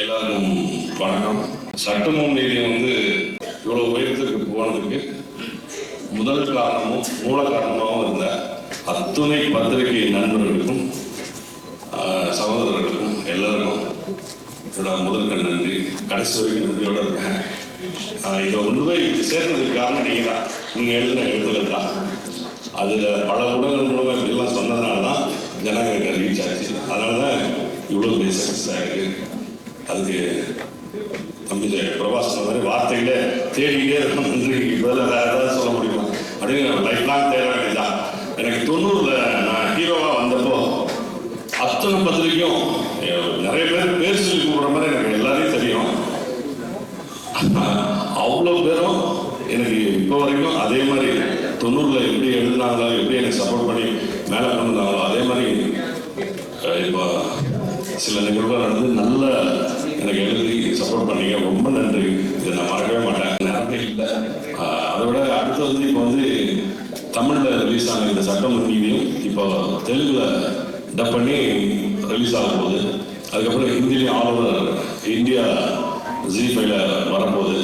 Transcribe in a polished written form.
எல்லாருக்கும் வணக்கம். சட்டமும் நீதியும் இவ்வளோ உயரத்துக்கு போனதுக்கு முதல் காரணமும் மூல காரணமாகவும் இருந்த அத்துணை பத்திரிகை நண்பர்களுக்கும் சகோதரர்களுக்கும் எல்லாருக்கும் என்னோட முதல் நன்றி. கடைசி வரைக்கும் நன்றியோடு இருக்கேன். இதை கொண்டு போய் சேர்ந்ததுக்கு காரணம் நீங்கள் தான். நீங்கள் எழுதின எழுத்துக்கள் தான். அதில் பல ஊடகங்கள் மூலமாக இப்படிலாம் சொன்னதுனால தான் ஜனங்களுக்கு ரீச் ஆச்சு. அதனால தான் இவ்வளோ பெரிய சக்ஸஸ் ஆகிருக்கு. அதுக்கு தம்பி பிரபாஸ் மாதிரி வார்த்தைகளே தேடிக்கிட்டே இருக்கும். நன்றி. வேறு ஏதாவது சொல்ல முடியுமா அப்படின்னு லைஃப் லாங் தேட வேண்டியதுதான். எனக்கு 90 நான் ஹீரோவாக வந்தப்போ அத்தனை பத்திரிக்கையும் நிறைய பேர் சொல்லி கூப்பிட்ற மாதிரி எனக்கு எல்லாரையும் தெரியும். அவ்வளோ பேரும் எனக்கு இப்போ வரைக்கும் அதே மாதிரி 90 எப்படி எழுதினாங்களோ, எப்படி எனக்கு சப்போர்ட் பண்ணி மேலே கொண்டு வந்தாங்களோ அதே மாதிரி இப்போ சில நிகழ்வுகள் நடந்து நல்ல எனக்கு எழுதி சப்போர்ட் பண்ணீங்க. ரொம்ப நன்றி. இதை நான் மறக்கவே மாட்டேன். நிறைய இல்லை. அதை விட அடுத்து இப்போ தமிழில் ரிலீஸ் ஆன இந்த சட்டம் நீதியும் இப்போ தெலுங்கில் டப் பண்ணி ரிலீஸ் ஆகும் போது, அதுக்கப்புறம் ஹிந்திலையும் ஆல் ஓவர் இந்தியா ஜி5ல வரப்போகுது.